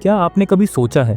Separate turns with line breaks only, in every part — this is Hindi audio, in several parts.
क्या आपने कभी सोचा है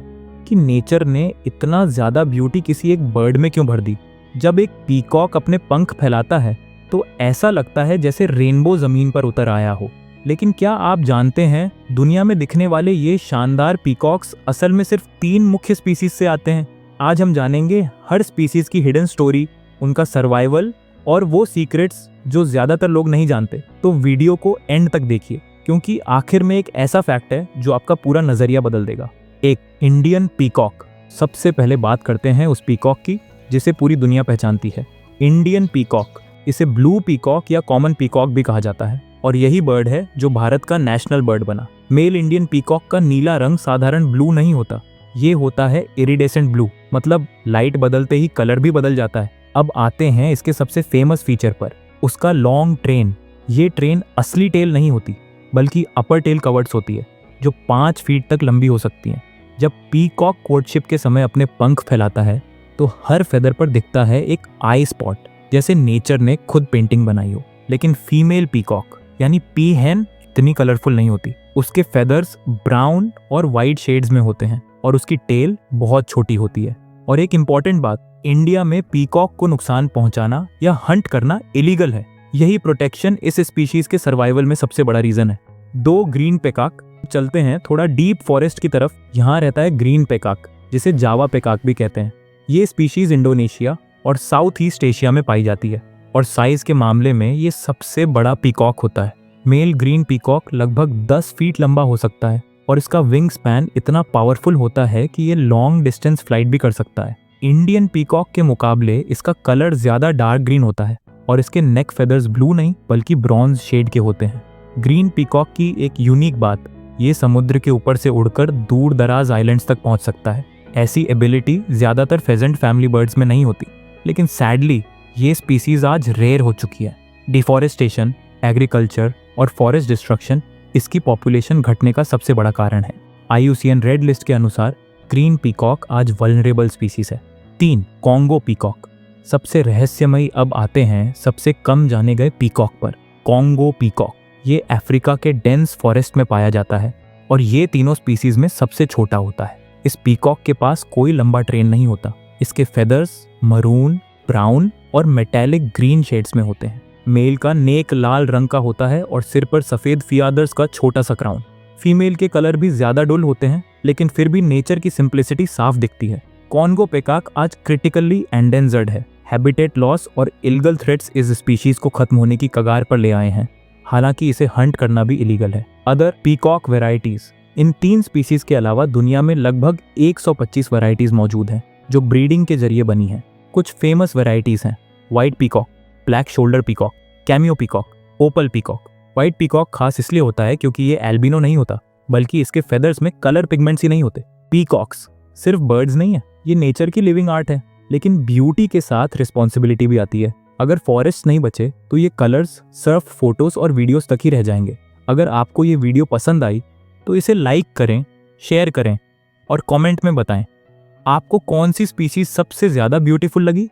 कि नेचर ने इतना ज़्यादा ब्यूटी किसी एक बर्ड में क्यों भर दी? जब एक पीकॉक अपने पंख फैलाता है तो ऐसा लगता है जैसे रेनबो ज़मीन पर उतर आया हो। लेकिन क्या आप जानते हैं, दुनिया में दिखने वाले ये शानदार पीकॉक्स असल में सिर्फ 3 मुख्य स्पीसीज से आते हैं। आज हम जानेंगे हर स्पीसीज की हिडन स्टोरी, उनका सर्वाइवल और वो सीक्रेट्स जो ज़्यादातर लोग नहीं जानते। तो वीडियो को एंड तक देखिए, क्योंकि आखिर में एक ऐसा फैक्ट है जो आपका पूरा नज़रिया बदल देगा। एक इंडियन पीकॉक। सबसे पहले बात करते हैं उस पीकॉक की जिसे पूरी दुनिया पहचानती है, इंडियन पीकॉक। इसे ब्लू पीकॉक या कॉमन पीकॉक भी कहा जाता है और यही बर्ड है जो भारत का नेशनल बर्ड बना। मेल इंडियन पीकॉक का नीला रंग साधारण ब्लू नहीं होता, ये होता है इरिडेसेंट ब्लू, मतलब लाइट बदलते ही कलर भी बदल जाता है। अब आते हैं इसके सबसे फेमस फीचर पर, उसका लॉन्ग ट्रेन। ये ट्रेन असली टेल नहीं होती बल्कि अपर टेल कवर्ड्स होती है जो 5 फीट तक लंबी हो सकती हैं। जब पीकॉक कोर्टशिप के समय अपने पंख फैलाता है तो हर फेदर पर दिखता है एक आई स्पॉट, जैसे नेचर ने खुद पेंटिंग बनाई हो। लेकिन फीमेल पीकॉक यानी पी हैन इतनी कलरफुल नहीं होती। उसके फेदर्स ब्राउन और वाइट शेड्स में होते हैं और उसकी टेल बहुत छोटी होती है। और एक इंपॉर्टेंट बात, इंडिया में पीकॉक को नुकसान पहुंचाना या हंट करना इलीगल है। यही प्रोटेक्शन इस स्पीशीज के सर्वाइवल में सबसे बड़ा रीजन है। 2 ग्रीन पेकॉक। चलते हैं थोड़ा डीप फॉरेस्ट की तरफ। यहाँ रहता है ग्रीन पेकॉक, जिसे जावा पेकॉक भी कहते हैं। ये स्पीशीज इंडोनेशिया और साउथ ईस्ट एशिया में पाई जाती है और साइज के मामले में ये सबसे बड़ा पीकॉक होता है। मेल ग्रीन पीकॉक लगभग 10 फीट लंबा हो सकता है और इसका विंग स्पैन इतना पावरफुल होता है कि ये लॉन्ग डिस्टेंस फ्लाइट भी कर सकता है। इंडियन पीकॉक के मुकाबले इसका कलर ज्यादा डार्क ग्रीन होता है और इसके नेक फेदर्स ब्लू नहीं बल्कि ब्रॉन्ज शेड के होते हैं। ग्रीन पीकॉक की एक यूनिक बात, ये समुद्र के ऊपर से उड़कर दूर दराज आइलैंड्स तक पहुंच सकता है। ऐसी एबिलिटी ज्यादातर फेजेंट फैमिली बर्ड्स में नहीं होती, लेकिन सैडली ये स्पीसीज आज रेयर हो चुकी है। डिफॉरेस्टेशन, एग्रीकल्चर और फॉरेस्ट डिस्ट्रक्शन इसकी पॉपुलेशन घटने का सबसे बड़ा कारण है। IUCN रेड लिस्ट के अनुसार ग्रीन पीकॉक आज वल्नरेबल स्पीसीज है। 3 कॉन्गो पीकॉक। सबसे रहस्यमयी अब आते हैं सबसे कम जाने गए पीकॉक पर, कॉन्गो पीकॉक। ये अफ्रीका के डेंस फॉरेस्ट में पाया जाता है और ये तीनों स्पीसीज में सबसे छोटा होता है। इस पीकॉक के पास कोई लंबा ट्रेन नहीं होता। इसके फेदर्स मरून, ब्राउन और मेटेलिक ग्रीन शेड्स में होते हैं। मेल का नेक लाल रंग का होता है और सिर पर सफेद फियादर्स का छोटा सा क्राउन। फीमेल के कलर भी ज्यादा डुल होते हैं, लेकिन फिर भी नेचर की सिंप्लिसिटी साफ दिखती है। कॉन्गो पेकॉक आज क्रिटिकली एंडेंजर्ड है। हैबिटेट लॉस और इलीगल थ्रेट्स इस स्पीशीज को खत्म होने की कगार पर ले आए हैं, हालांकि इसे हंट करना भी इलीगल है। Other peacock varieties. इन 3 स्पीसीज के अलावा दुनिया में लगभग 125 वेराइटीज मौजूद हैं जो ब्रीडिंग के जरिए बनी हैं। कुछ फेमस वेराइटीज हैं white peacock, black shoulder peacock, cameo peacock, opal peacock. White peacock खास इसलिए होता है क्योंकि ये एल्बिनो नहीं होता, बल्कि इसके फेदर्स में कलर पिगमेंट्स ही नहीं होते। पीकॉक्स सिर्फ बर्ड्स नहीं है, ये नेचर की लिविंग आर्ट है, लेकिन ब्यूटी के साथ रिस्पॉन्सिबिलिटी भी आती है। अगर फॉरेस्ट नहीं बचे तो ये कलर्स सिर्फ फोटोज और वीडियोस तक ही रह जाएंगे। अगर आपको ये वीडियो पसंद आई तो इसे लाइक करें, शेयर करें और कमेंट में बताएं आपको कौन सी स्पीशीज सबसे ज्यादा ब्यूटीफुल लगी।